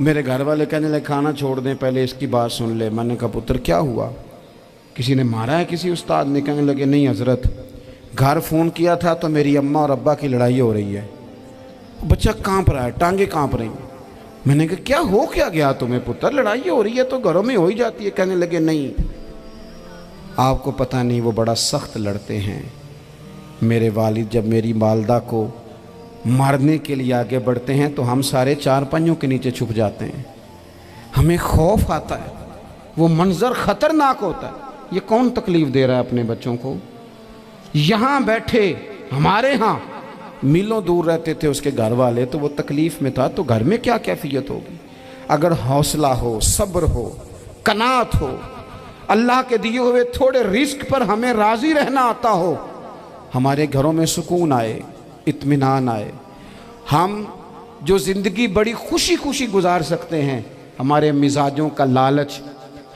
میرے گھر والے کہنے لگے کھانا چھوڑ دیں پہلے اس کی بات سن لے۔ میں نے کہا پتر کیا ہوا، کسی نے مارا ہے کسی استاد نے؟ کہنے لگے نہیں حضرت، گھر فون کیا تھا تو میری اماں اور ابا کی لڑائی ہو رہی ہے۔ بچہ کانپ رہا ہے، ٹانگیں کانپ رہی ہیں۔ میں نے کہا کیا ہو کیا گیا تمہیں پتر، لڑائی ہو رہی ہے تو گھروں میں ہو ہی جاتی ہے۔ کہنے لگے نہیں آپ کو پتہ نہیں وہ بڑا سخت لڑتے ہیں۔ میرے والد جب میری والدہ کو مارنے کے لیے آگے بڑھتے ہیں تو ہم سارے چار پنجوں کے نیچے چھپ جاتے ہیں، ہمیں خوف آتا ہے، وہ منظر خطرناک ہوتا ہے۔ یہ کون تکلیف دے رہا ہے اپنے بچوں کو؟ یہاں بیٹھے ہمارے ہاں میلوں دور رہتے تھے اس کے گھر والے، تو وہ تکلیف میں تھا، تو گھر میں کیا کیفیت ہوگی؟ اگر حوصلہ ہو، صبر ہو، قناعت ہو، اللہ کے دیے ہوئے تھوڑے رزق پر ہمیں راضی رہنا آتا ہو، ہمارے گھروں میں سکون آئے، اطمینان آئے، ہم جو زندگی بڑی خوشی خوشی گزار سکتے ہیں۔ ہمارے مزاجوں کا لالچ،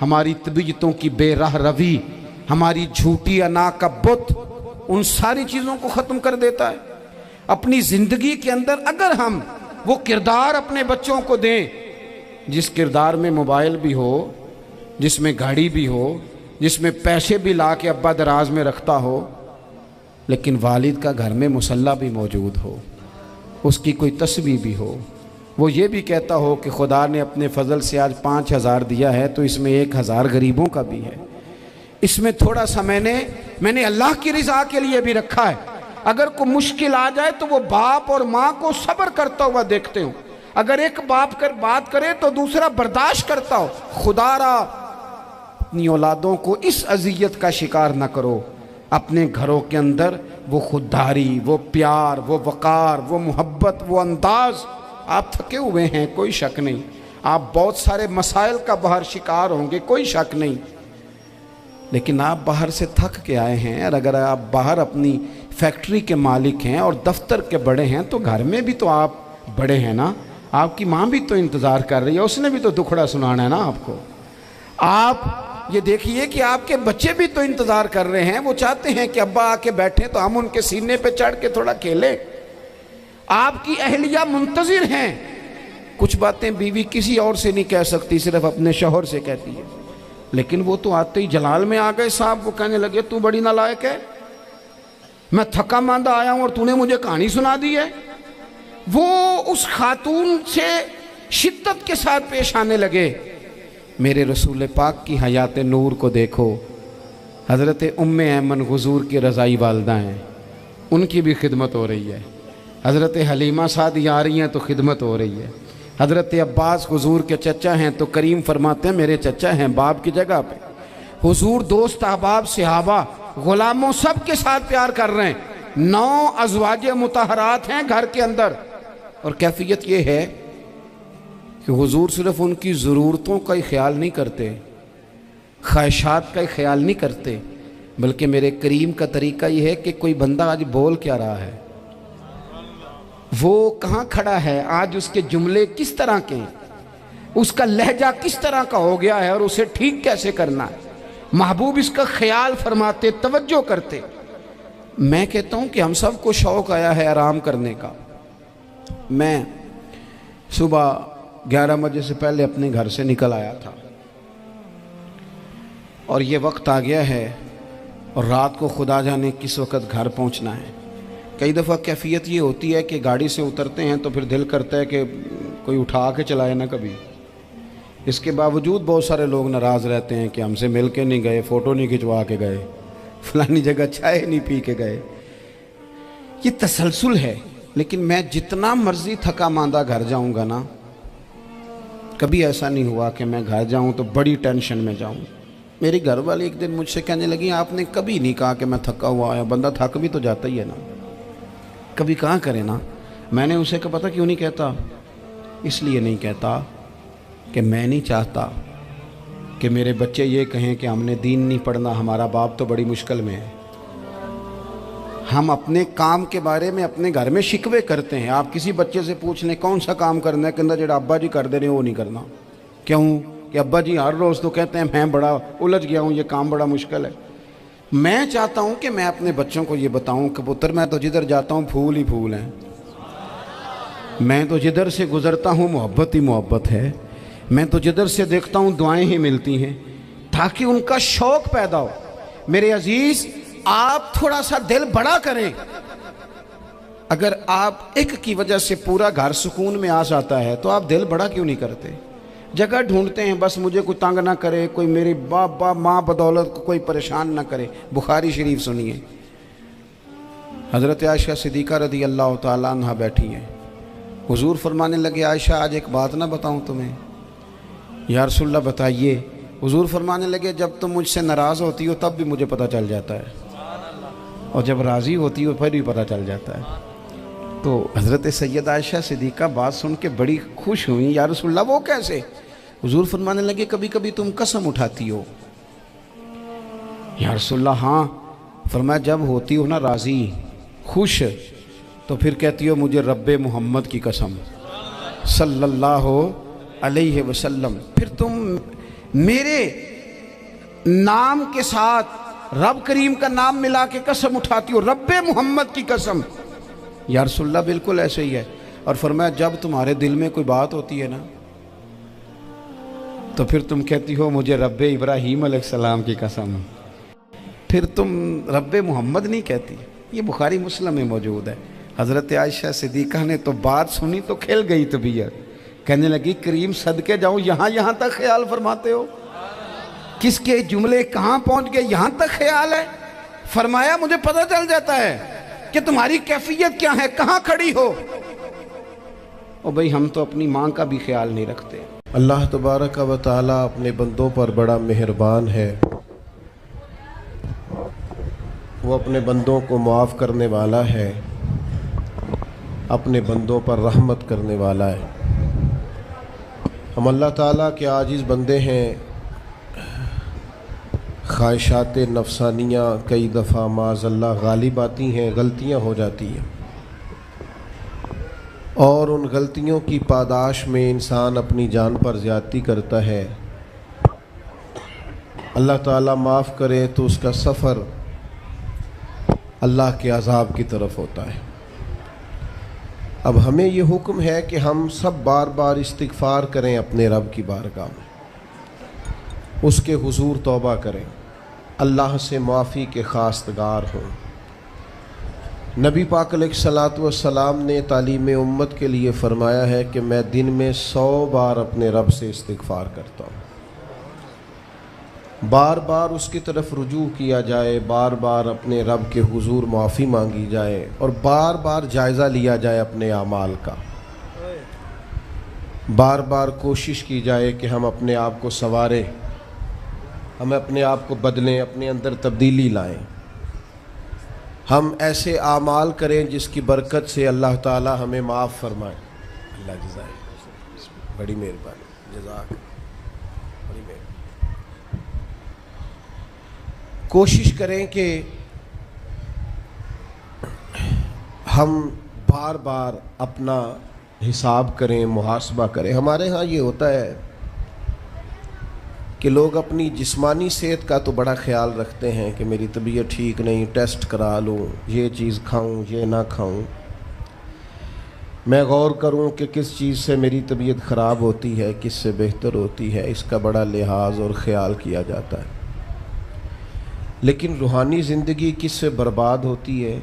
ہماری طبیعتوں کی بے راہ روی، ہماری جھوٹی انا کا بت، ان ساری چیزوں کو ختم کر دیتا ہے۔ اپنی زندگی کے اندر اگر ہم وہ کردار اپنے بچوں کو دیں جس کردار میں موبائل بھی ہو، جس میں گاڑی بھی ہو، جس میں پیسے بھی لا کے ابا دراز میں رکھتا ہو، لیکن والد کا گھر میں مصلی بھی موجود ہو، اس کی کوئی تسبیح بھی ہو، وہ یہ بھی کہتا ہو کہ خدا نے اپنے فضل سے آج 5,000 دیا ہے تو اس میں 1,000 غریبوں کا بھی ہے، اس میں تھوڑا سا میں نے اللہ کی رضا کے لیے بھی رکھا ہے۔ اگر کوئی مشکل آ جائے تو وہ باپ اور ماں کو صبر کرتا ہوا دیکھتے ہوں، اگر ایک باپ بات کرے تو دوسرا برداشت کرتا ہو۔ خدا را اپنی اولادوں کو اس اذیت کا شکار نہ کرو۔ اپنے گھروں کے اندر وہ خودداری، وہ پیار، وہ وقار، وہ محبت، وہ انداز۔ آپ تھکے ہوئے ہیں کوئی شک نہیں، آپ بہت سارے مسائل کا باہر شکار ہوں گے کوئی شک نہیں، لیکن آپ باہر سے تھک کے آئے ہیں، اور اگر آپ باہر اپنی فیکٹری کے مالک ہیں اور دفتر کے بڑے ہیں تو گھر میں بھی تو آپ بڑے ہیں نا، آپ کی ماں بھی تو انتظار کر رہی ہے، اس نے بھی تو دکھڑا سنانا ہے نا آپ کو۔ آپ یہ دیکھیے کہ آپ کے بچے بھی تو انتظار کر رہے ہیں، وہ چاہتے ہیں کہ ابا آ کے بیٹھیں تو ہم ان کے سینے پہ چڑھ کے تھوڑا کھیلیں۔ آپ کی اہلیہ منتظر ہیں، کچھ باتیں بیوی کسی اور سے نہیں کہہ سکتی، صرف اپنے شوہر سے کہتی ہے، لیکن وہ تو آتے ہی جلال میں آ گئے صاحب، وہ کہنے لگے تو بڑی نالائق ہے، میں تھکا ماندہ آیا ہوں اور تو نے مجھے کہانی سنا دی ہے۔ وہ اس خاتون سے شدت کے ساتھ پیش آنے لگے۔ میرے رسول پاک کی حیات نور کو دیکھو، حضرت ام ایمن حضور کی رضائی والدہ ہیں، ان کی بھی خدمت ہو رہی ہے، حضرت حلیمہ سعدی آ رہی ہیں تو خدمت ہو رہی ہے، حضرت عباس حضور کے چچا ہیں تو کریم فرماتے ہیں میرے چچا ہیں باپ کی جگہ پہ، حضور دوست احباب صحابہ غلاموں سب کے ساتھ پیار کر رہے ہیں، 9 ازواج مطہرات ہیں گھر کے اندر، اور کیفیت یہ ہے کہ حضور صرف ان کی ضرورتوں کا ہی خیال نہیں کرتے، خواہشات کا ہی خیال نہیں کرتے، بلکہ میرے کریم کا طریقہ یہ ہے کہ کوئی بندہ آج بول کیا رہا ہے، وہ کہاں کھڑا ہے آج، اس کے جملے کس طرح کے ہیں، اس کا لہجہ کس طرح کا ہو گیا ہے اور اسے ٹھیک کیسے کرنا ہے، محبوب اس کا خیال فرماتے، توجہ کرتے۔ میں کہتا ہوں کہ ہم سب کو شوق آیا ہے آرام کرنے کا۔ میں صبح 11 بجے سے پہلے اپنے گھر سے نکل آیا تھا، اور یہ وقت آ گیا ہے اور رات کو خدا جانے کس وقت گھر پہنچنا ہے۔ کئی دفعہ کیفیت یہ ہوتی ہے کہ گاڑی سے اترتے ہیں تو پھر دل کرتا ہے کہ کوئی اٹھا کے چلائے نہ کبھی، اس کے باوجود بہت سارے لوگ ناراض رہتے ہیں کہ ہم سے مل کے نہیں گئے، فوٹو نہیں کھنچوا کے گئے، فلانی جگہ چائے نہیں پی کے گئے۔ یہ تسلسل ہے، لیکن میں جتنا مرضی تھکا ماندہ گھر جاؤں گا نا، کبھی ایسا نہیں ہوا کہ میں گھر جاؤں تو بڑی ٹینشن میں جاؤں۔ میری گھر والی ایک دن مجھ سے کہنے لگی آپ نے کبھی نہیں کہا کہ میں تھکا ہوا آیا، بندہ تھک بھی تو جاتا ہی ہے نا، کبھی کہاں کرے نا۔ میں نے اسے کہا پتہ کیوں نہیں کہتا، اس لیے نہیں کہتا کہ میں نہیں چاہتا کہ میرے بچے یہ کہیں کہ ہم نے دین نہیں پڑھنا، ہمارا باپ تو بڑی مشکل میں ہے۔ ہم اپنے کام کے بارے میں اپنے گھر میں شکوے کرتے ہیں، آپ کسی بچے سے پوچھ لیں کون سا کام کرنا ہے، کہ اندر جڑا ابا جی کر دے رہے ہیں وہ نہیں کرنا۔ کیوں؟ کہ ابا جی ہر روز تو کہتے ہیں میں بڑا الجھ گیا ہوں، یہ کام بڑا مشکل ہے۔ میں چاہتا ہوں کہ میں اپنے بچوں کو یہ بتاؤں کہ پتر میں تو جدھر جاتا ہوں پھول ہی پھول ہیں، میں تو جدھر سے گزرتا ہوں محبت ہی محبت ہے، میں تو جدھر سے دیکھتا ہوں دعائیں ہی ملتی ہیں، تاکہ ان کا شوق پیدا ہو۔ میرے عزیز، آپ تھوڑا سا دل بڑا کریں۔ اگر آپ ایک کی وجہ سے پورا گھر سکون میں آ جاتا ہے تو آپ دل بڑا کیوں نہیں کرتے؟ جگہ ڈھونڈتے ہیں بس مجھے کوئی تنگ نہ کرے، کوئی میری باپ ماں بدولت کو کوئی پریشان نہ کرے۔ بخاری شریف سنیے، حضرت عائشہ صدیقہ رضی اللہ تعالیٰ عنہ بیٹھی ہیں، حضور فرمانے لگے عائشہ آج ایک بات نہ بتاؤں تمہیں؟ یا رسول اللہ بتائیے۔ حضور فرمانے لگے جب تم مجھ سے ناراض ہوتی ہو تب بھی مجھے پتہ چل جاتا ہے، اور جب راضی ہوتی ہو پھر بھی پتہ چل جاتا ہے۔ تو حضرت سیدہ عائشہ صدیقہ بات سن کے بڑی خوش ہوئیں، یا رسول اللہ وہ کیسے؟ حضور فرمانے لگے کبھی کبھی تم قسم اٹھاتی ہو۔ یا رسول اللہ ہاں۔ فرمایا جب ہوتی ہو نا راضی، خوش، تو پھر کہتی ہو مجھے رب محمد کی قسم صلی اللہ علیہ وسلم، پھر تم میرے نام کے ساتھ رب کریم کا نام ملا کے قسم اٹھاتی ہو، رب محمد کی قسم۔ یا رسول اللہ بالکل ایسے ہی ہے۔ اور فرمایا جب تمہارے دل میں کوئی بات ہوتی ہے نا تو پھر تم کہتی ہو مجھے رب ابراہیم علیہ السلام کی قسم، پھر تم رب محمد نہیں کہتی۔ یہ بخاری مسلم میں موجود ہے۔ حضرت عائشہ صدیقہ نے تو بات سنی تو کھل گئی طبیعت، کہنے لگی کریم صدقے جاؤں، یہاں تک خیال فرماتے ہو؟ کس کے جملے کہاں پہنچ گئے، یہاں تک خیال ہے؟ فرمایا مجھے پتہ چل جاتا ہے کہ تمہاری کیفیت کیا ہے، کہاں کھڑی ہو۔ اور بھئی ہم تو اپنی ماں کا بھی خیال نہیں رکھتے۔ اللہ تبارک و تعالیٰ اپنے بندوں پر بڑا مہربان ہے، وہ اپنے بندوں کو معاف کرنے والا ہے، اپنے بندوں پر رحمت کرنے والا ہے۔ ہم اللہ تعالیٰ کے عاجز بندے ہیں، خواہشات نفسانیہ کئی دفعہ معاذ اللہ غالب آتی ہیں، غلطیاں ہو جاتی ہیں، اور ان غلطیوں کی پاداش میں انسان اپنی جان پر زیادتی کرتا ہے۔ اللہ تعالیٰ معاف کرے تو اس کا سفر اللہ کے عذاب کی طرف ہوتا ہے۔ اب ہمیں یہ حکم ہے کہ ہم سب بار بار استغفار کریں اپنے رب کی بارگاہ میں، اس کے حضور توبہ کریں، اللہ سے معافی کے خواستگار ہوں۔ نبی پاک علیہ الصلاۃ والسلام نے تعلیم امت کے لیے فرمایا ہے کہ میں دن میں 100 بار اپنے رب سے استغفار کرتا ہوں۔ بار بار اس کی طرف رجوع کیا جائے، بار بار اپنے رب کے حضور معافی مانگی جائے، اور بار بار جائزہ لیا جائے اپنے اعمال کا۔ بار بار کوشش کی جائے کہ ہم اپنے آپ کو سنواریں، ہم اپنے آپ کو بدلیں، اپنے اندر تبدیلی لائیں، ہم ایسے اعمال کریں جس کی برکت سے اللہ تعالی ہمیں معاف فرمائے۔ اللہ جزائے، بڑی مہربانی، جزاک بڑی مہربانی۔ کوشش کریں کہ ہم بار بار اپنا حساب کریں، محاسبہ کریں۔ ہمارے ہاں یہ ہوتا ہے کہ لوگ اپنی جسمانی صحت کا تو بڑا خیال رکھتے ہیں کہ میری طبیعت ٹھیک نہیں، ٹیسٹ کرا لوں، یہ چیز کھاؤں، یہ نہ کھاؤں، میں غور کروں کہ کس چیز سے میری طبیعت خراب ہوتی ہے، کس سے بہتر ہوتی ہے، اس کا بڑا لحاظ اور خیال کیا جاتا ہے۔ لیکن روحانی زندگی کس سے برباد ہوتی ہے،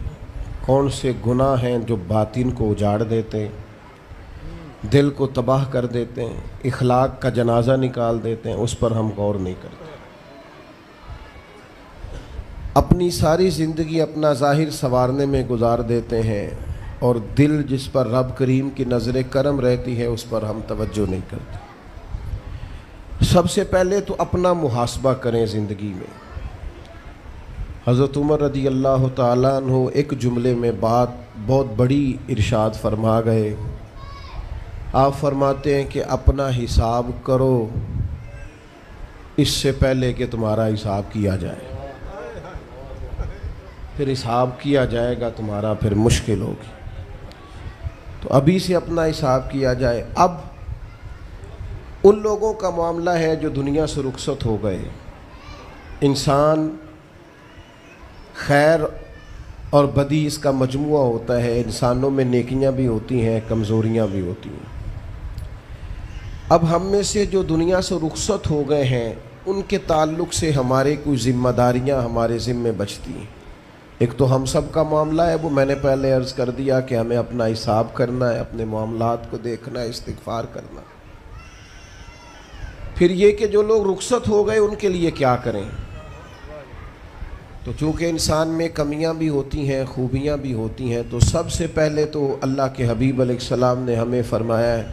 کون سے گناہ ہیں جو باطن کو اجاڑ دیتے ہیں، دل کو تباہ کر دیتے ہیں، اخلاق کا جنازہ نکال دیتے ہیں، اس پر ہم غور نہیں کرتے۔ اپنی ساری زندگی اپنا ظاہر سنوارنے میں گزار دیتے ہیں، اور دل جس پر رب کریم کی نظر کرم رہتی ہے اس پر ہم توجہ نہیں کرتے۔ سب سے پہلے تو اپنا محاسبہ کریں زندگی میں۔ حضرت عمر رضی اللہ تعالیٰ عنہ ایک جملے میں بات بہت بڑی ارشاد فرما گئے۔ آپ فرماتے ہیں کہ اپنا حساب کرو اس سے پہلے کہ تمہارا حساب کیا جائے، پھر حساب کیا جائے گا تمہارا پھر مشکل ہوگی۔ تو ابھی سے اپنا حساب کیا جائے۔ اب ان لوگوں کا معاملہ ہے جو دنیا سے رخصت ہو گئے۔ انسان خیر اور بدی اس کا مجموعہ ہوتا ہے. انسانوں میں نیکیاں بھی ہوتی ہیں، کمزوریاں بھی ہوتی ہیں. اب ہم میں سے جو دنیا سے رخصت ہو گئے ہیں ان کے تعلق سے ہمارے کوئی ذمہ داریاں ہمارے ذمے بچتی ہیں. ایک تو ہم سب کا معاملہ ہے، وہ میں نے پہلے عرض کر دیا کہ ہمیں اپنا حساب کرنا ہے، اپنے معاملات کو دیکھنا ہے، استغفار کرنا. پھر یہ کہ جو لوگ رخصت ہو گئے ان کے لیے کیا کریں. تو چونکہ انسان میں کمیاں بھی ہوتی ہیں، خوبیاں بھی ہوتی ہیں، تو سب سے پہلے تو اللہ کے حبیب علیہ السلام نے ہمیں فرمایا ہے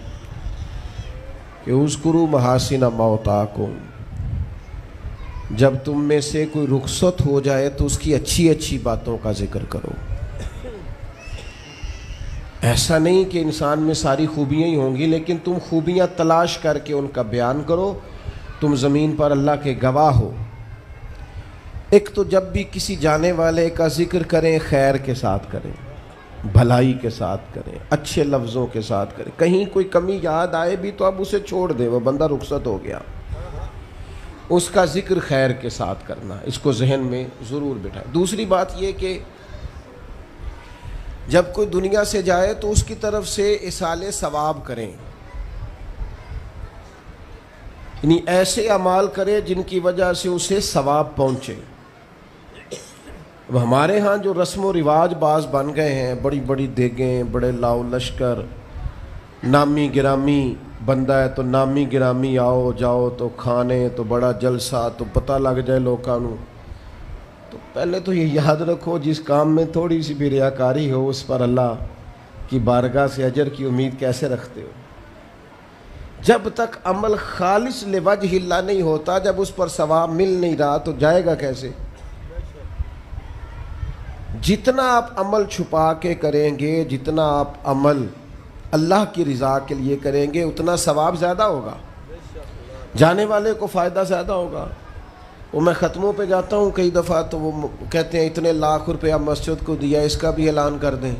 کہ اذکروا محاسن موتاکم. جب تم میں سے کوئی رخصت ہو جائے تو اس کی اچھی اچھی باتوں کا ذکر کرو. ایسا نہیں کہ انسان میں ساری خوبیاں ہی ہوں گی، لیکن تم خوبیاں تلاش کر کے ان کا بیان کرو. تم زمین پر اللہ کے گواہ ہو. ایک تو جب بھی کسی جانے والے کا ذکر کریں خیر کے ساتھ کریں، بھلائی کے ساتھ کریں، اچھے لفظوں کے ساتھ کریں. کہیں کوئی کمی یاد آئے بھی تو اب اسے چھوڑ دے، وہ بندہ رخصت ہو گیا. اس کا ذکر خیر کے ساتھ کرنا، اس کو ذہن میں ضرور بٹھائیں. دوسری بات یہ کہ جب کوئی دنیا سے جائے تو اس کی طرف سے اصالِ ثواب کریں، یعنی ایسے اعمال کرے جن کی وجہ سے اسے ثواب پہنچے. اب ہمارے ہاں جو رسم و رواج بعض بن گئے ہیں، بڑی بڑی دیگیں، بڑے لاؤ لشکر، نامی گرامی بندہ ہے تو نامی گرامی آؤ جاؤ تو کھانے تو بڑا جلسہ تو پتہ لگ جائے لوکاں نوں. تو پہلے تو یہ یاد رکھو جس کام میں تھوڑی سی بھی ریاکاری ہو اس پر اللہ کی بارگاہ سے اجر کی امید کیسے رکھتے ہو؟ جب تک عمل خالص لوجہ اللہ نہیں ہوتا، جب اس پر ثواب مل نہیں رہا تو جائے گا کیسے؟ جتنا آپ عمل چھپا کے کریں گے، جتنا آپ عمل اللہ کی رضا کے لیے کریں گے، اتنا ثواب زیادہ ہوگا، جانے والے کو فائدہ زیادہ ہوگا. وہ میں ختموں پہ جاتا ہوں کئی دفعہ تو وہ کہتے ہیں اتنے لاکھ روپیہ مسجد کو دیا، اس کا بھی اعلان کر دیں.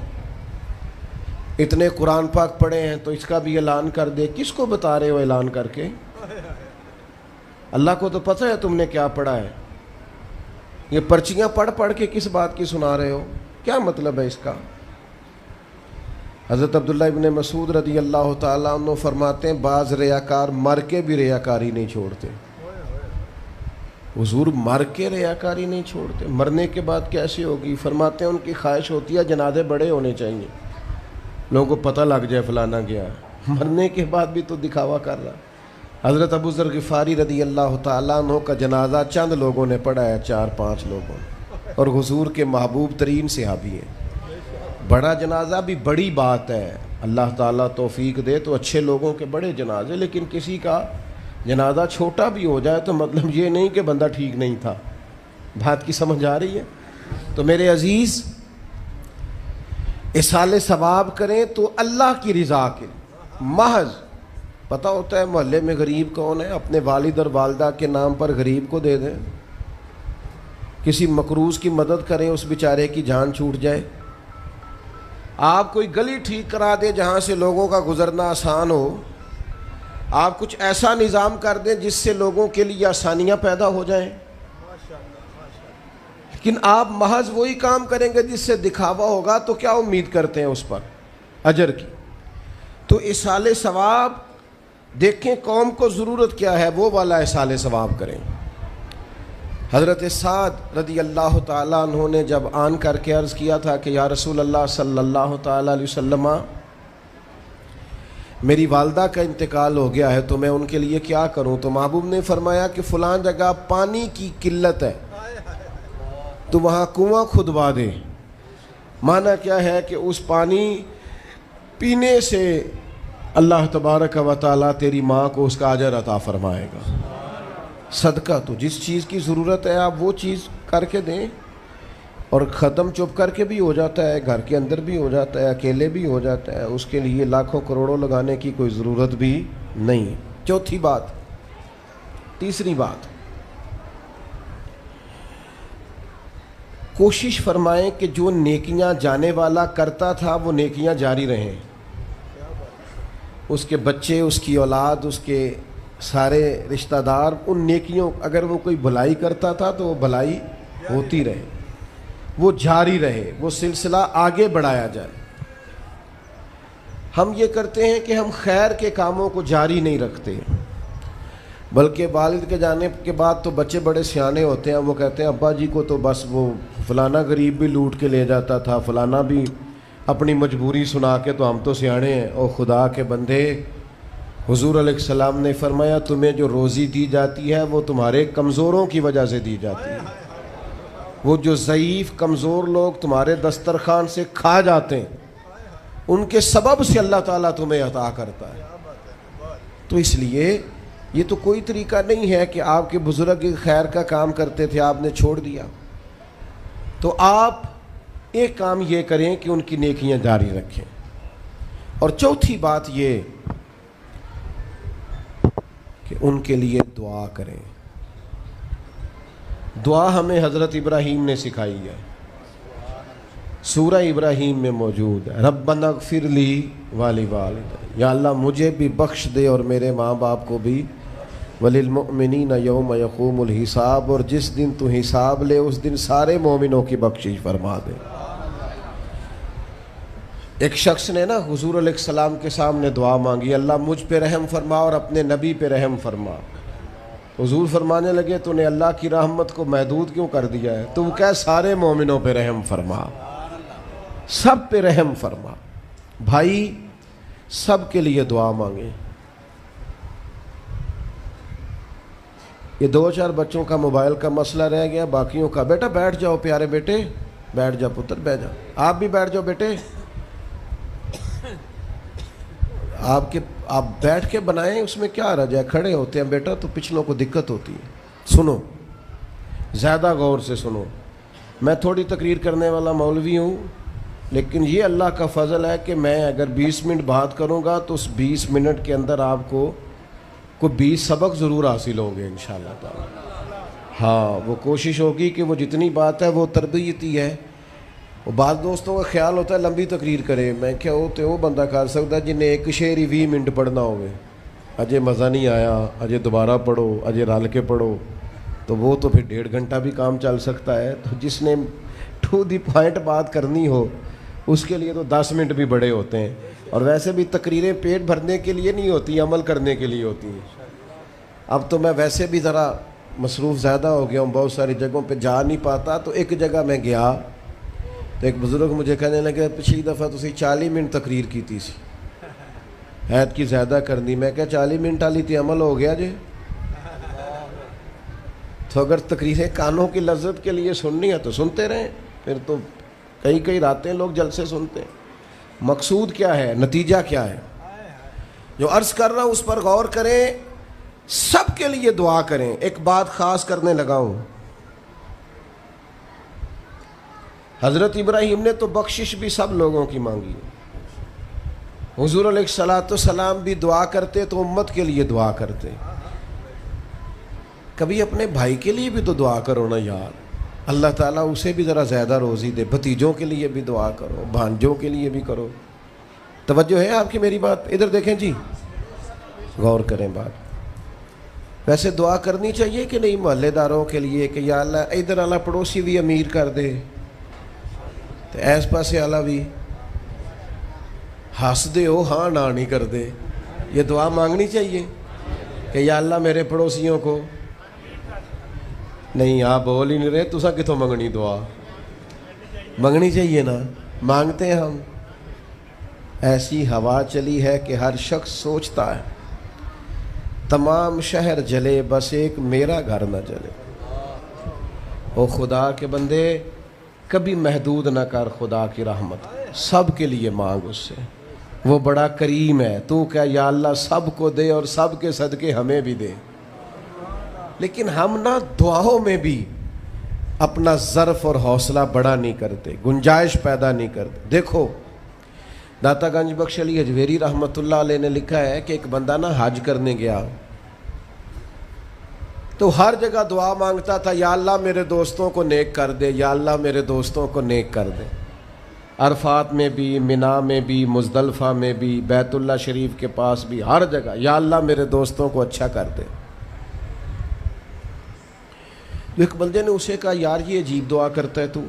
اتنے قرآن پاک پڑھے ہیں تو اس کا بھی اعلان کر دے. کس کو بتا رہے ہو اعلان کر کے؟ اللہ کو تو پتہ ہے تم نے کیا پڑھا ہے. یہ پرچیاں پڑھ پڑھ کے کس بات کی سنا رہے ہو؟ کیا مطلب ہے اس کا؟ حضرت عبداللہ ابن مسعود رضی اللہ تعالیٰ عنہ فرماتے ہیں بعض ریاکار مر کے بھی ریاکاری نہیں چھوڑتے. حضور مر کے ریاکاری نہیں چھوڑتے، مرنے کے بعد کیسی ہوگی؟ فرماتے ہیں ان کی خواہش ہوتی ہے جنازے بڑے ہونے چاہیے، لوگوں کو پتہ لگ جائے فلانا گیا. مرنے کے بعد بھی تو دکھاوا کر رہا. حضرت ابو ذر غفاری رضی اللہ تعالیٰ عنہ کا جنازہ چند لوگوں نے پڑھا ہے، 4-5 لوگوں نے، اور حضور کے محبوب ترین صحابی ہیں. بڑا جنازہ بھی بڑی بات ہے، اللہ تعالیٰ توفیق دے تو اچھے لوگوں کے بڑے جنازے، لیکن کسی کا جنازہ چھوٹا بھی ہو جائے تو مطلب یہ نہیں کہ بندہ ٹھیک نہیں تھا. بات کی سمجھ آ رہی ہے؟ تو میرے عزیز اصالِ ثواب کریں تو اللہ کی رضا کے محض. پتہ ہوتا ہے محلے میں غریب کون ہے، اپنے والد اور والدہ کے نام پر غریب کو دے دیں. کسی مقروض کی مدد کریں، اس بیچارے کی جان چھوٹ جائے. آپ کوئی گلی ٹھیک کرا دیں جہاں سے لوگوں کا گزرنا آسان ہو. آپ کچھ ایسا نظام کر دیں جس سے لوگوں کے لیے آسانیاں پیدا ہو جائیں. لیکن آپ محض وہی کام کریں گے جس سے دکھاوا ہوگا تو کیا امید کرتے ہیں اس پر اجر کی؟ تو اصالِ ثواب دیکھیں قوم کو ضرورت کیا ہے، وہ والا اصالِ ثواب کریں. حضرت سعد رضی اللہ تعالیٰ عنہ نے جب آن کر کے عرض کیا تھا کہ یا رسول اللہ صلی اللہ تعالیٰ علیہ وسلم میری والدہ کا انتقال ہو گیا ہے تو میں ان کے لیے کیا کروں؟ تو محبوب نے فرمایا کہ فلاں جگہ پانی کی قلت ہے تو وہاں کنواں کھدوا دے. معنی کیا ہے کہ اس پانی پینے سے اللہ تبارک و تعالیٰ تیری ماں کو اس کا اجر عطا فرمائے گا. صدقہ تو جس چیز کی ضرورت ہے آپ وہ چیز کر کے دیں، اور ختم چپ کر کے بھی ہو جاتا ہے، گھر کے اندر بھی ہو جاتا ہے، اکیلے بھی ہو جاتا ہے. اس کے لیے لاکھوں کروڑوں لگانے کی کوئی ضرورت بھی نہیں. چوتھی بات، تیسری بات، کوشش فرمائیں کہ جو نیکیاں جانے والا کرتا تھا وہ نیکیاں جاری رہیں. اس کے بچے، اس کی اولاد، اس کے سارے رشتہ دار ان نیکیوں، اگر وہ کوئی بھلائی کرتا تھا تو وہ بھلائی ہوتی رہے. وہ جاری رہے، وہ سلسلہ آگے بڑھایا جائے۔ ہم یہ کرتے ہیں کہ ہم خیر کے کاموں کو جاری نہیں رکھتے، بلکہ والد کے جانے کے بعد تو بچے بڑے سیانے ہوتے ہیں، وہ کہتے ہیں ابا جی کو تو بس وہ فلانا غریب بھی لوٹ کے لے جاتا تھا، فلانا بھی اپنی مجبوری سنا کے، تو ہم تو سیانے ہیں۔ او خدا کے بندے، حضور علیہ السلام نے فرمایا تمہیں جو روزی دی جاتی ہے وہ تمہارے کمزوروں کی وجہ سے دی جاتی ہے۔ وہ جو ضعیف کمزور لوگ تمہارے دسترخوان سے کھا جاتے ہیں، ان کے سبب سے اللہ تعالیٰ تمہیں عطا کرتا ہے۔ تو اس لیے یہ تو کوئی طریقہ نہیں ہے کہ آپ کے بزرگ خیر کا کام کرتے تھے، آپ نے چھوڑ دیا۔ تو آپ ایک کام یہ کریں کہ ان کی نیکیاں جاری رکھیں۔ اور چوتھی بات یہ کہ ان کے لیے دعا کریں۔ دعا ہمیں حضرت ابراہیم نے سکھائی ہے، سورہ ابراہیم میں موجود ہے، ربنا اغفر لی ولوالدی، یا اللہ مجھے بھی بخش دے اور میرے ماں باپ کو بھی، وللمؤمنین یوم یقوم الحساب، اور جس دن تو حساب لے اس دن سارے مومنوں کی بخشش فرما دے۔ ایک شخص نے نا حضور علیہ السلام کے سامنے دعا مانگی، اللہ مجھ پہ رحم فرما اور اپنے نبی پہ رحم فرما۔ حضور فرمانے لگے تو نے اللہ کی رحمت کو محدود کیوں کر دیا ہے؟ تو وہ کہہ سارے مومنوں پہ رحم فرما، سب پہ رحم فرما۔ بھائی سب کے لیے دعا مانگیں۔ یہ 2-4 بچوں کا موبائل کا مسئلہ رہ گیا، باقیوں کا بیٹا بیٹھ جاؤ، پیارے بیٹے بیٹھ جاؤ، پتر بیٹھ جاؤ، آپ بھی بیٹھ جاؤ بیٹے، آپ بیٹھ کے بنائیں، اس میں کیا رہ جائے، کھڑے ہوتے ہیں بیٹا تو پچھلوں کو دقت ہوتی ہے۔ سنو، زیادہ غور سے سنو، میں تھوڑی تقریر کرنے والا مولوی ہوں، لیکن یہ اللہ کا فضل ہے کہ میں اگر 20 منٹ بات کروں گا تو اس 20 منٹ کے اندر آپ کو کوئی 20 سبق ضرور حاصل ہوں گے انشاءاللہ تعالی۔ ہاں، وہ کوشش ہوگی کہ وہ جتنی بات ہے وہ تربیتی ہے۔ وہ بعض دوستوں کا خیال ہوتا ہے لمبی تقریر کرے، میں کیا ہوتے وہ بندہ کر سکتا ہے جنہیں ایک شعر ہی 20 منٹ پڑھنا ہوگے، اجے مزہ نہیں آیا، اجے دوبارہ پڑھو، اجے رل کے پڑھو، تو وہ تو پھر 1.5 گھنٹہ بھی کام چل سکتا ہے۔ تو جس نے ٹو دی پوائنٹ بات کرنی ہو اس کے لیے تو 10 منٹ بھی بڑے ہوتے ہیں۔ اور ویسے بھی تقریریں پیٹ بھرنے کے لیے نہیں ہوتی، عمل کرنے کے لیے ہوتی ہیں۔ اب تو میں ویسے بھی ذرا مصروف زیادہ ہو گیا ہوں، بہت ساری جگہوں پہ جا نہیں پاتا، تو ایک جگہ میں گیا تو ایک بزرگ مجھے کہنے لگے پچھلی دفعہ تسی 40 منٹ تقریر کی تھی سی، حید کی زیادہ کرنی۔ میں کہا 40 منٹ والی تی عمل ہو گیا جی۔ تو اگر تقریریں کانوں کی لذت کے لیے سننی ہے تو سنتے رہیں، پھر تو کئی راتیں لوگ جلسے سنتے ہیں۔ مقصود کیا ہے، نتیجہ کیا ہے؟ جو عرض کر رہا ہوں اس پر غور کریں، سب کے لیے دعا کریں۔ ایک بات خاص کرنے لگا ہوں، حضرت ابراہیم نے تو بخشش بھی سب لوگوں کی مانگی، حضور علیہ السلام بھی دعا کرتے تو امت کے لیے دعا کرتے۔ کبھی اپنے بھائی کے لیے بھی تو دعا کرو نا یار، اللہ تعالیٰ اسے بھی ذرا زیادہ روزی دے، بھتیجوں کے لیے بھی دعا کرو، بھانجوں کے لیے بھی کرو۔ توجہ ہے آپ کی میری بات؟ ادھر دیکھیں جی، غور کریں بات۔ ویسے دعا کرنی چاہیے کہ نہیں محلے داروں کے لیے کہ یا اللہ ادھر والا پڑوسی بھی امیر کر دے تو ایس پاسے والا بھی ہنس دے ہو ہاں نہ نہیں کر دے، یہ دعا مانگنی چاہیے کہ یا اللہ میرے پڑوسیوں کو۔ نہیں آپ بول ہی نہیں رہے، تسا کتوں منگنی دعا؟ منگنی چاہیے نا، مانگتے ہیں ہم۔ ایسی ہوا چلی ہے کہ ہر شخص سوچتا ہے تمام شہر جلے بس ایک میرا گھر نہ جلے۔ او خدا کے بندے کبھی محدود نہ کر خدا کی رحمت، سب کے لیے مانگ اس سے، وہ بڑا کریم ہے۔ تو کہہ یا اللہ سب کو دے اور سب کے صدقے ہمیں بھی دے۔ لیکن ہم نہ دعاؤں میں بھی اپنا ظرف اور حوصلہ بڑا نہیں کرتے، گنجائش پیدا نہیں کرتے۔ دیکھو داتا گنج بخش علی حجویری رحمۃ اللہ علیہ نے لکھا ہے کہ ایک بندہ نا حج کرنے گیا تو ہر جگہ دعا مانگتا تھا، یا اللہ میرے دوستوں کو نیک کر دے، یا اللہ میرے دوستوں کو نیک کر دے۔ عرفات میں بھی، مینا میں بھی، مزدلفہ میں بھی، بیت اللہ شریف کے پاس بھی، ہر جگہ یا اللہ میرے دوستوں کو اچھا کر دے۔ ایک بندے نے اسے کہا یار یہ عجیب دعا کرتا ہے تو،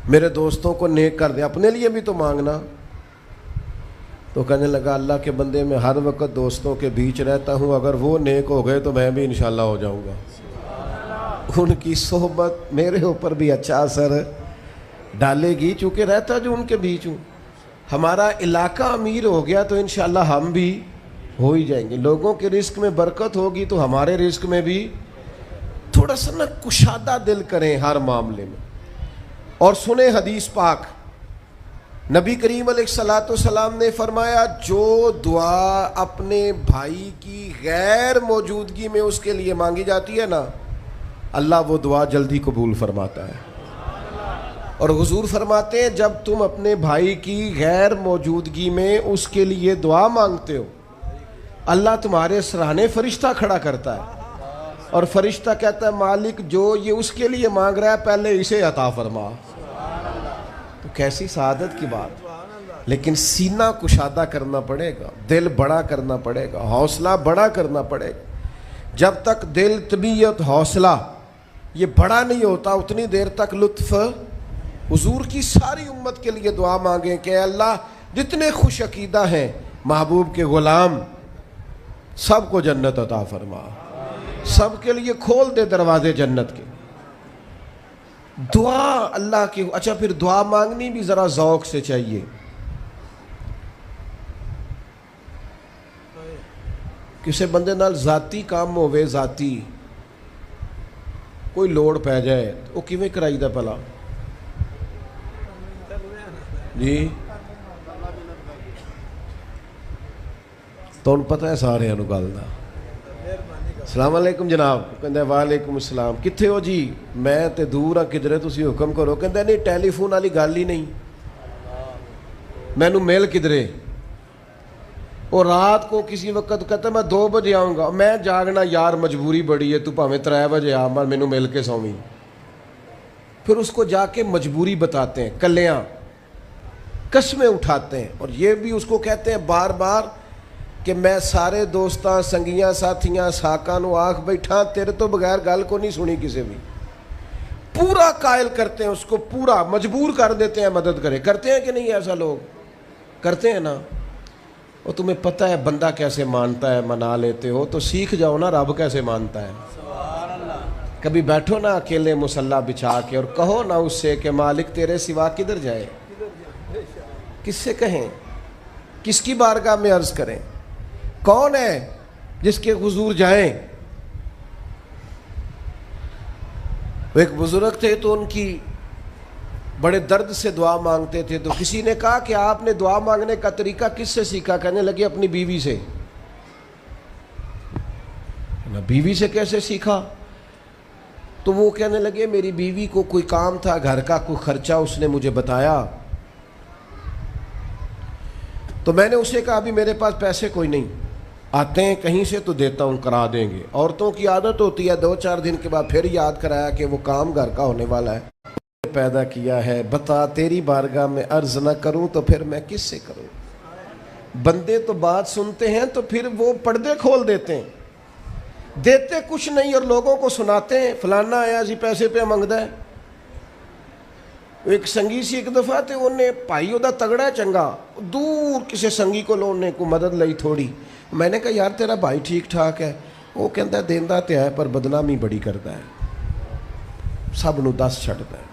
میرے دوستوں کو نیک کر دے, اپنے لیے بھی تو مانگنا. تو کہنے لگا اللہ کے بندے میں ہر وقت دوستوں کے بیچ رہتا ہوں, اگر وہ نیک ہو گئے تو میں بھی انشاءاللہ ہو جاؤں گا. ان کی صحبت میرے اوپر بھی اچھا اثر ڈالے گی, چونکہ رہتا جو ان کے بیچ ہوں. ہمارا علاقہ امیر ہو گیا تو انشاءاللہ ہم بھی ہو ہی جائیں گے. لوگوں کے رزق میں برکت ہوگی تو ہمارے رزق میں بھی تھوڑا سا نا کشادہ دل کریں ہر معاملے میں. اور سنیں حدیث پاک, نبی کریم علیہ الصلوۃ والسلام نے فرمایا جو دعا اپنے بھائی کی غیر موجودگی میں اس کے لیے مانگی جاتی ہے نا, اللہ وہ دعا جلدی قبول فرماتا ہے. اور حضور فرماتے ہیں جب تم اپنے بھائی کی غیر موجودگی میں اس کے لیے دعا مانگتے ہو, اللہ تمہارے سرانے فرشتہ کھڑا کرتا ہے اور فرشتہ کہتا ہے مالک جو یہ اس کے لیے مانگ رہا ہے پہلے اسے عطا فرما. تو کیسی سعادت کی بات. لیکن سینہ کشادہ کرنا پڑے گا, دل بڑا کرنا پڑے گا, حوصلہ بڑا کرنا پڑے گا. جب تک دل, طبیعت, حوصلہ یہ بڑا نہیں ہوتا اتنی دیر تک لطف. حضور کی ساری امت کے لیے دعا مانگیں کہ اے اللہ جتنے خوش عقیدہ ہیں محبوب کے غلام سب کو جنت عطا فرما, سب کے لیے کھول دے دروازے جنت کے. دعا اللہ کی. اچھا پھر دعا مانگنی بھی ذرا ذوق سے چاہیے. کسی بندے نال ذاتی کام ہوئے, ذاتی کوئی لوڑ پہ جائے وہ کیویں کرائی دا پلا جی. تو پتہ ہے سارے گل دا. السلام علیکم جناب. کہندا وعلیکم السلام. کتنے ہو جی؟ میں تے دور ہاں کدھرے, تسی حکم کرو. کہندا نہیں ٹیلی فون والی گل ہی نہیں, مینوں مل کدھرے. اور رات کو کسی وقت کہتا میں 2 بجے آؤں گا, میں جاگنا یار مجبوری بڑی ہے, تو پاویں 3 بجے آ مینوں مل کے سویں. پھر اس کو جا کے مجبوری بتاتے ہیں, کلیاں قسمیں اٹھاتے ہیں. اور یہ بھی اس کو کہتے ہیں بار بار کہ میں سارے دوستاں سنگیاں ساتھیاں ساکاں نو آکھ بیٹھا تیرے تو بغیر گل کو نہیں سنی کسی بھی. پورا قائل کرتے ہیں اس کو, پورا مجبور کر دیتے ہیں مدد کرے. کرتے ہیں کہ نہیں ایسا لوگ کرتے ہیں نا. اور تمہیں پتہ ہے بندہ کیسے مانتا ہے, منا لیتے ہو تو سیکھ جاؤ نا رب کیسے مانتا ہے. کبھی بیٹھو نا اکیلے مصلی بچھا کے اور کہو نا اس سے کہ مالک تیرے سوا کدھر جائے. کس سے کہیں, کس کی بارگاہ میں عرض کریں, کون ہے جس کے حضور جائیں. وہ ایک بزرگ تھے تو ان کی بڑے درد سے دعا مانگتے تھے. تو کسی نے کہا کہ آپ نے دعا مانگنے کا طریقہ کس سے سیکھا؟ کہنے لگے اپنی بیوی سے. بیوی سے کیسے سیکھا؟ تو وہ کہنے لگے میری بیوی کو کوئی کام تھا گھر کا, کوئی خرچہ اس نے مجھے بتایا, تو میں نے اسے کہا ابھی میرے پاس پیسے کوئی نہیں, آتے ہیں کہیں سے تو دیتا ہوں, کرا دیں گے. عورتوں کی عادت ہوتی ہے 2-4 دن کے بعد پھر یاد کرایا کہ وہ کام گھر کا ہونے والا ہے, پیدا کیا ہے, بتا تیری بارگاہ میں عرض نہ کروں تو پھر میں کس سے کروں. بندے تو بات سنتے ہیں تو پھر وہ پردے کھول دیتے ہیں, دیتے کچھ نہیں اور لوگوں کو سناتے ہیں فلانا آیا جی پیسے پہ منگدا ہے. ایک سنگی سی ایک دفعہ تے انہیں پائی وہ تگڑا ہے چنگا, دور کسی سنگی کو لونے کو مدد لئی تھوڑی. میں نے کہا یار تیرا بھائی ٹھیک ٹھاک ہے؟ وہ کہتا ہے دیندا تے ہے پر بدنامی بڑی کرتا ہے, سب نو دس چھڑتا ہے.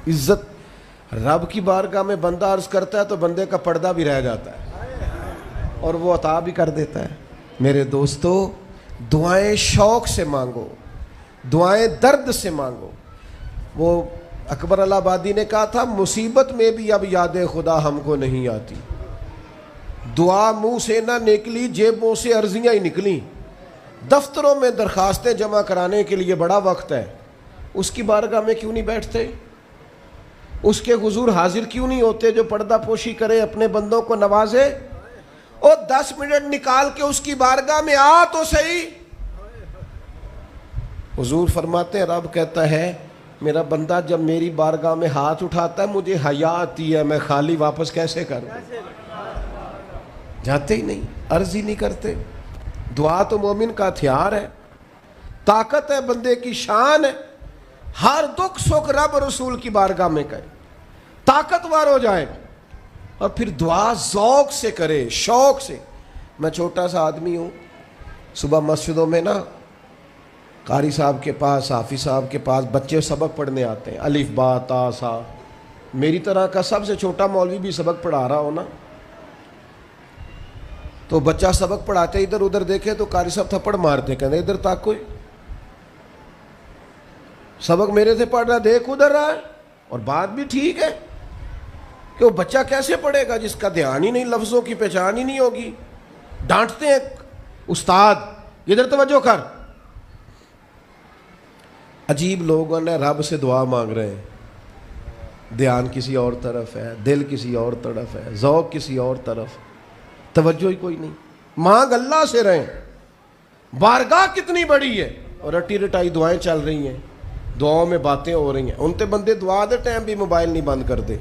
عزت رب کی بارگاہ میں بندہ عرض کرتا ہے تو بندے کا پردہ بھی رہ جاتا ہے اور وہ عطا بھی کر دیتا ہے. میرے دوستو دعائیں شوق سے مانگو, دعائیں درد سے مانگو. وہ اکبر الہٰبادی نے کہا تھا مصیبت میں بھی اب یاد خدا ہم کو نہیں آتی. دعا منہ سے نہ نکلی, جیبوں سے عرضیاں ہی نکلیں. دفتروں میں درخواستیں جمع کرانے کے لیے بڑا وقت ہے, اس کی بارگاہ میں کیوں نہیں بیٹھتے؟ اس کے حضور حاضر کیوں نہیں ہوتے جو پردہ پوشی کرے, اپنے بندوں کو نوازے؟ اور 10 منٹ نکال کے اس کی بارگاہ میں آ تو صحیح. حضور فرماتے ہیں رب کہتا ہے میرا بندہ جب میری بارگاہ میں ہاتھ اٹھاتا ہے مجھے حیا آتی ہے, میں خالی واپس کیسے کر دوں؟ جاتے ہی نہیں, عرض ہی نہیں کرتے. دعا تو مومن کا ہتھیار ہے, طاقت ہے بندے کی, شان ہے. ہر دکھ سکھ رب رسول کی بارگاہ میں کرے. طاقتور ہو جائے اور پھر دعا ذوق سے کرے, شوق سے. میں چھوٹا سا آدمی ہوں, صبح مسجدوں میں نا قاری صاحب کے پاس, حافظ صاحب کے پاس بچے سبق پڑھنے آتے ہیں, الف با تا سا. میری طرح کا سب سے چھوٹا مولوی بھی سبق پڑھا رہا ہو نا, تو بچہ سبق پڑھاتے ادھر ادھر دیکھے تو قاری صاحب تھپڑ مارتے, کہتے ادھر تک کوئی سبق میرے سے پڑھ رہا, دیکھ ادھر رہا ہے. اور بات بھی ٹھیک ہے کہ وہ بچہ کیسے پڑھے گا جس کا دھیان ہی نہیں, لفظوں کی پہچان ہی نہیں ہوگی. ڈانٹتے ہیں استاد, ادھر توجہ کر. عجیب لوگوں نے رب سے دعا مانگ رہے ہیں, دھیان کسی اور طرف ہے, دل کسی اور طرف ہے, ذوق کسی اور طرف, توجہ ہی کوئی نہیں. مانگ اللہ سے رہیں. بارگاہ کتنی بڑی ہے اور رٹی رٹائی دعائیں چل رہی ہیں, دعاؤں میں باتیں ہو رہی ہیں. ان تے بندے دعا دے ٹائم بھی موبائل نہیں بند کر دے.